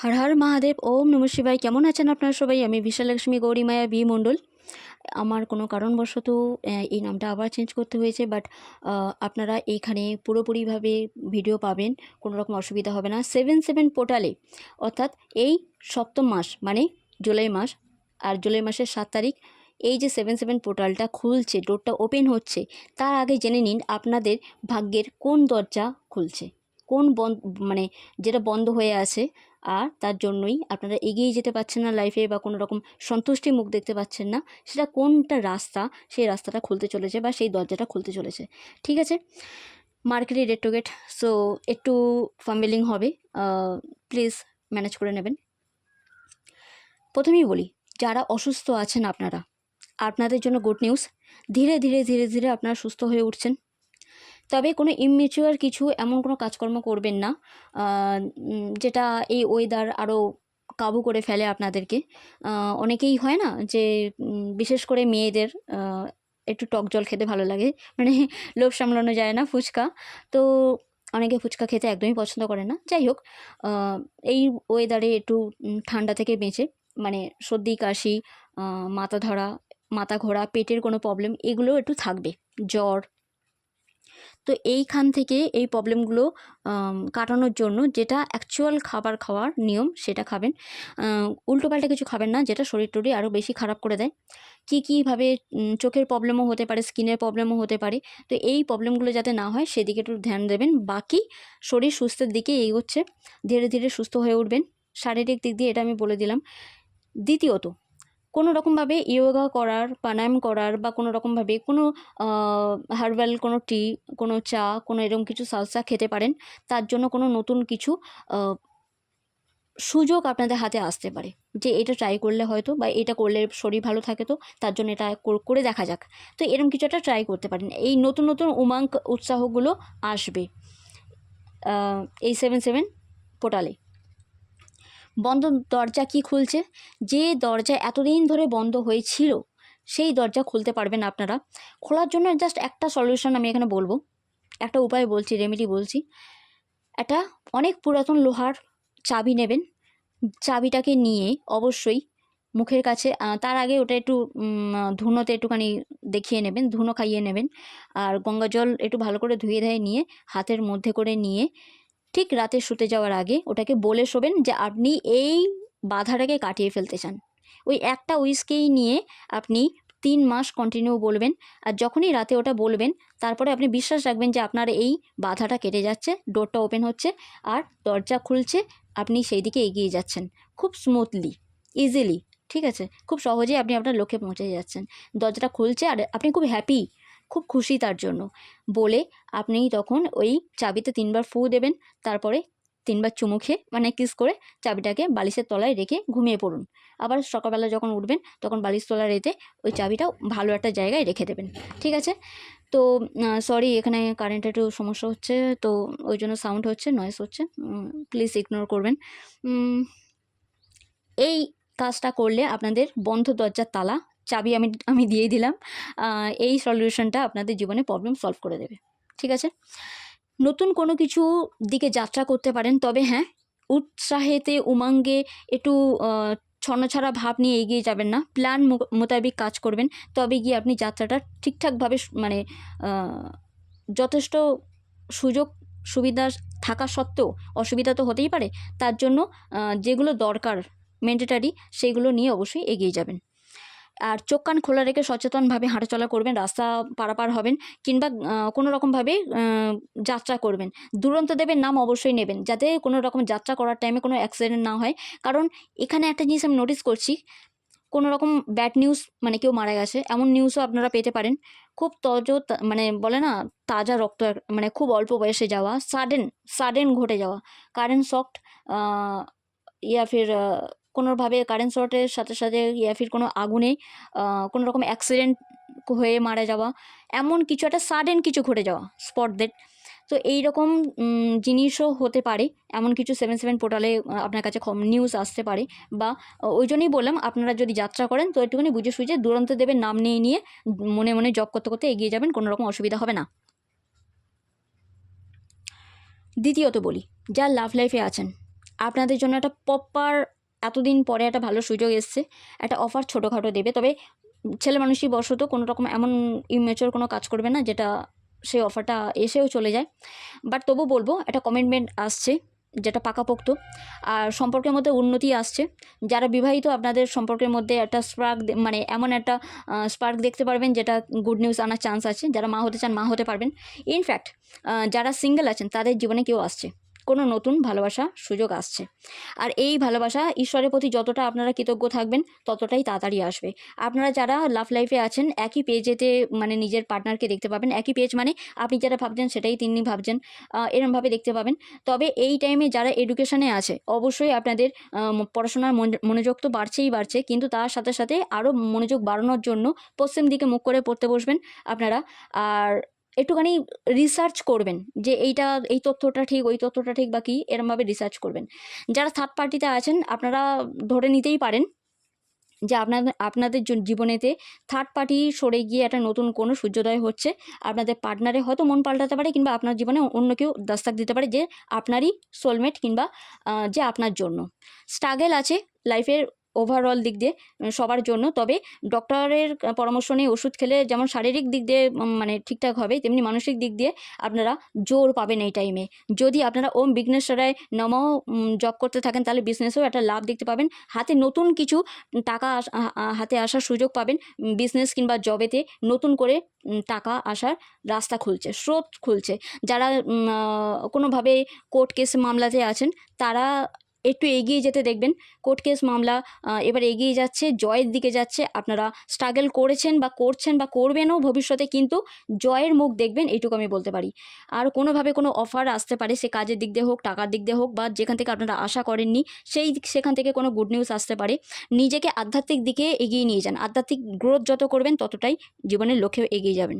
হর হর মহাদেব, ওম নমঃ শিবায়। কেমন আছেন আপনারা সবাই? আমি বিশালক্ষ্মী গৌরী মায়া বি মণ্ডল। আমার কোনো কারণবশত এই নামটা আবার চেঞ্জ করতে হয়েছে, বাট আপনারা এইখানে পুরোপুরিভাবে ভিডিও পাবেন, কোনো রকম অসুবিধা হবে না। 7/7 পোর্টালে, অর্থাৎ এই সপ্তম মাস মানে জুলাই মাস, আর জুলাই মাসের 7 তারিখ এই যে 7/7 পোর্টালটা খুলছে, ডোরটা ওপেন হচ্ছে, তার আগে জেনে নিন আপনাদের ভাগ্যের কোন দরজা খুলছে, কোন মানে যেটা বন্ধ হয়ে আছে, আর তার জন্যই আপনারা এগিয়ে যেতে পারছেন না লাইফে, বা কোনো রকম সন্তুষ্টির মুখ দেখতে পাচ্ছেন না, সেটা কোনটা রাস্তা, সেই রাস্তাটা খুলতে চলেছে বা সেই দরজাটা খুলতে চলেছে। ঠিক আছে, মার্কেটে রেট টু গেট, সো একটু ফাম্বেলিং হবে, প্লিজ ম্যানেজ করে নেবেন। প্রথমেই বলি, যারা অসুস্থ আছেন আপনাদের জন্য গুড নিউজ। ধীরে ধীরে ধীরে ধীরে আপনারা সুস্থ হয়ে উঠছেন। তবে কোনো ইমম্যাচিওর কিছু এমন কোনো কাজকর্ম করবেন না যেটা এই ওয়েদার আরও কাবু করে ফেলে আপনাদেরকে। অনেকেই হয় না যে বিশেষ করে মেয়েদের একটু টক জল খেতে ভালো লাগে, মানে লোভ সামলানো যায় না, ফুচকা। তো অনেকে ফুচকা খেতে একদমই পছন্দ করে না। যাই হোক, এই ওয়েদারে একটু ঠান্ডা থেকে বেঁচে, মানে সর্দি কাশি, মাথা ধরা, মাথা ঘোরা, পেটের কোনো প্রবলেম, এগুলো একটু থাকবে, জ্বর। তো এইখান থেকে এই প্রবলেমগুলো কাটানোর জন্য যেটা অ্যাকচুয়াল খাবার খাওয়ার নিয়ম, সেটা খাবেন। উল্টোপাল্টা কিছু খাবেন না, যেটা শরীর টরীর আরও বেশি খারাপ করে দেয়। কীভাবে চোখের প্রবলেমও হতে পারে, স্কিনের প্রবলেমও হতে পারে। তো এই প্রবলেমগুলো যাতে না হয় সেদিকে একটু ধ্যান দেবেন। বাকি শরীর সুস্থের দিকে এগোচ্ছে, ধীরে ধীরে সুস্থ হয়ে উঠবেন শারীরিক দিক দিয়ে, এটা আমি বলে দিলাম। দ্বিতীয়ত, কোনো রকমভাবে ইয়োগা করার, প্রাণায়াম করার, বা কোনো রকমভাবে কোনো হার্বাল কোনো টি, কোনো চা, কোনো এরকম কিছু সালসা খেতে পারেন। তার জন্য কোনো নতুন কিছু সুযোগ আপনাদের হাতে আসতে পারে, যে এটা ট্রাই করলে হয়তো, বা এটা করলে শরীর ভালো থাকে, তো তার জন্য এটা করে দেখা যাক। তো এরকম কিছু একটা ট্রাই করতে পারেন। এই নতুন নতুন উমাঙ্গ উৎসাহগুলো আসবে এই 7/7 পোর্টালে। বন্ধ দরজা কি খুলছে? যে দরজা এতদিন ধরে বন্ধ হয়েছিল, সেই দরজা খুলতে পারবেন আপনারা। খোলার জন্য জাস্ট একটা সলিউশন আমি এখানে বলবো, একটা উপায় বলছি, রেমেডি বলছি। একটা অনেক পুরাতন লোহার চাবি নেবেন। চাবিটাকে নিয়ে অবশ্যই মুখের কাছে, তার আগে ওটা একটু ধুনোতে একটুখানি দেখিয়ে নেবেন, ধুনো খাইয়ে নেবেন, আর গঙ্গা জল একটু ভালো করে ধুয়ে ধায়ে নিয়ে হাতের মধ্যে করে নিয়ে, ঠিক রাতে শুতে যাওয়ার আগে ওটাকে বলে শোবেন যে আপনি এই বাধাটাকে কাটিয়ে ফেলতে চান। ওই একটা উইশকেই নিয়ে আপনি 3 মাস কন্টিনিউ বলবেন, আর যখনই রাতে ওটা বলবেন, তারপরে আপনি বিশ্বাস রাখবেন যে আপনার এই বাধাটা কেটে যাচ্ছে, ডোরটা ওপেন হচ্ছে, আর দরজা খুলছে, আপনি সেই দিকে এগিয়ে যাচ্ছেন খুব স্মুথলি, ইজিলি। ঠিক আছে, খুব সহজেই আপনি আপনার লক্ষ্যে পৌঁছে যাচ্ছেন। দরজাটা খুলছে আর আপনি খুব হ্যাপি, খুব খুশি তার জন্য। বলে আপনি তখন ওই চাবিতে 3 বার ফু দেবেন, তারপরে 3 বার চুমু খেয়ে, মানে কিস করে, চাবিটাকে বালিশের তলায় রেখে ঘুমিয়ে পড়ুন। আবার সকালবেলা যখন উঠবেন, তখন বালিশ তলায় রেখে ওই চাবিটাও ভালো একটা জায়গায় রেখে দেবেন। ঠিক আছে? তো সরি, এখানে কারেন্টের একটু সমস্যা হচ্ছে, তো ওই জন্য সাউন্ড হচ্ছে, নয়েজ হচ্ছে, প্লিজ ইগনোর করবেন। এই কাজটা করলে আপনাদের বন্ধ দরজার তালা, চাবি আমি দিয়ে দিলাম। এই সলিউশনটা আপনাদের জীবনে প্রবলেম সলভ করে দেবে। ঠিক আছে? নতুন কোনো কিছু দিকে যাত্রা করতে পারেন, তবে হ্যাঁ, উৎসাহেতে, উমঙ্গে একটু ছন্নছাড়া ভাব নিয়ে এগিয়ে যাবেন না। প্ল্যান মোতাবেক কাজ করবেন, তবে গিয়ে আপনি যাত্রাটা ঠিকঠাকভাবে, মানে যথেষ্ট সুযোগ সুবিধা থাকা সত্ত্বেও অসুবিধা তো হতেই পারে। তার জন্য যেগুলো দরকার ম্যান্ডেটারি, সেগুলো নিয়ে অবশ্যই এগিয়ে যাবেন। আর চোখ কান খোলা রেখে সচেতনভাবে হাঁটাচলা করবেন, রাস্তা পারাপার হবেন, কিংবা কোনো রকমভাবে যাত্রা করবেন। দুরন্তদেবের নাম অবশ্যই নেবেন, যাতে কোনো রকম যাত্রা করার টাইমে কোনো অ্যাক্সিডেন্ট না হয়। কারণ এখানে একটা জিনিস আমি নোটিস করছি, কোনো রকম ব্যাড নিউজ, মানে কেউ মারা গেছে, এমন নিউজও আপনারা পেতে পারেন। খুব মানে বলে না, তাজা রক্ত, মানে খুব অল্প বয়সে যাওয়া, সাডেন ঘটে যাওয়া, কারেন্ট শকড, ইয়া ফির কোনোভাবে কারেন্ট শর্টের সাথে সাথে, ইয়া ফির কোনো আগুনে কোনো রকম অ্যাক্সিডেন্ট হয়ে মারা যাওয়া, এমন কিছু একটা সাডেন কিছু ঘটে যাওয়া, স্পট ডেথ। তো এই রকম জিনিসও হতে পারে, এমন কিছু 7/7 পোর্টালে আপনার কাছে নিউজ আসতে পারে। বা ওই জন্যই বললাম, আপনারা যদি যাত্রা করেন তো একটুখানি বুঝে সুঝে দুরন্তদেবের নাম নিয়ে নিয়ে মনে মনে জপ করতে করতে এগিয়ে যাবেন, কোনো রকম অসুবিধা হবে না। দ্বিতীয়ত বলি, যারা লাভ লাইফে আছেন, আপনাদের জন্য একটা প্রপার এতদিন পরে একটা ভালো সুযোগ এসছে, একটা অফার ছোটোখাটো দেবে। তবে ছেলে মানুষই বশত কোনো রকম এমন ইমেচিওর কোনো কাজ করবে না যেটা সেই অফারটা এসেও চলে যায়। বাট তবু বলবো একটা কমিটমেন্ট আসছে যেটা পাকাপোক্ত, আর সম্পর্কের মধ্যে উন্নতি আসছে। যারা বিবাহিত আপনাদের সম্পর্কের মধ্যে একটা স্পার্ক, মানে এমন একটা স্পার্ক দেখতে পারবেন যেটা গুড নিউজ আনার চান্স আছে। যারা মা হতে চান মা হতে পারবেন। ইনফ্যাক্ট যারা সিঙ্গেল আছেন তাদের জীবনে কেউ আসছে, কোনো নতুন ভালোবাসা সুযোগ আসছে। আর এই ভালোবাসা ঈশ্বরের প্রতি যতটা আপনারা কৃতজ্ঞ থাকবেন ততটাই তাড়াতাড়ি আসবে। আপনারা যারা লাভ লাইফে আছেন একই পেজেতে মানে নিজের পার্টনারকে দেখতে পাবেন। একই পেজ মানে আপনি যেটা ভাবছেন সেটাই তিনি ভাবছেন, এরমভাবে দেখতে পাবেন। তবে এই টাইমে যারা এডুকেশনে আছে অবশ্যই আপনাদের পড়াশোনার মনোযোগ তো বাড়ছে, কিন্তু তার সাথে সাথে আরও মনোযোগ বাড়ানোর জন্য পশ্চিম দিকে মুখ করে পড়তে বসবেন আপনারা। আর একটুখানি রিসার্চ করবেন যে এই তথ্যটা ঠিক, ওই তথ্যটা ঠিক বা কী, এরমভাবে রিসার্চ করবেন। যারা থার্ড পার্টিতে আছেন আপনারা ধরে নিতেই পারেন যে আপনাদের জীবনেতে থার্ড পার্টি সরে গিয়ে একটা নতুন কোনো সূর্যোদয় হচ্ছে। আপনাদের পার্টনারে হয়তো মন পাল্টাতে পারে, কিংবা আপনার জীবনে অন্য কেউ দস্তক দিতে পারে যে আপনারই সোলমেট, কিংবা যে আপনার জন্য। স্ট্রাগল আছে লাইফের ওভারঅল দিক দিয়ে সবার জন্য। তবে ডক্টরের পরামর্শ নিয়ে ওষুধ খেলে যেমন শারীরিক দিক দিয়ে মানে ঠিকঠাক হবে, তেমনি মানসিক দিক দিয়ে আপনারা জোর পাবেন এই টাইমে। যদি আপনারা ওম বিঘ্নেশ্বরায় নমঃ জপ করতে থাকেন তাহলে বিজনেসেও একটা লাভ দেখতে পাবেন। হাতে নতুন কিছু টাকা হাতে আসার সুযোগ পাবেন। বিজনেস কিংবা জবেতে নতুন করে টাকা আসার রাস্তা খুলছে, স্রোত খুলছে। যারা কোনোভাবে কোর্ট কেস মামলাতে আছেন তারা একটু এগিয়ে যেতে দেখবেন। কোর্ট কেস মামলা এবার এগিয়ে যাচ্ছে, জয়ের দিকে যাচ্ছে। আপনারা স্ট্রাগল করেছেন বা করছেন বা করবেনও ভবিষ্যতে, কিন্তু জয়ের মুখ দেখবেন, এইটুকু আমি বলতে পারি। আর কোনোভাবে কোনো অফার আসতে পারে, সে কাজের দিক দিয়ে হোক, টাকার দিক দিয়ে হোক, বা যেখান থেকে আপনারা আশা করেননি সেখান থেকে কোনো গুড নিউজ আসতে পারে। নিজেকে আধ্যাত্মিক দিকে এগিয়ে নিয়ে যান। আধ্যাত্মিক গ্রোথ যত করবেন ততটাই জীবনের লক্ষ্যে এগিয়ে যাবেন।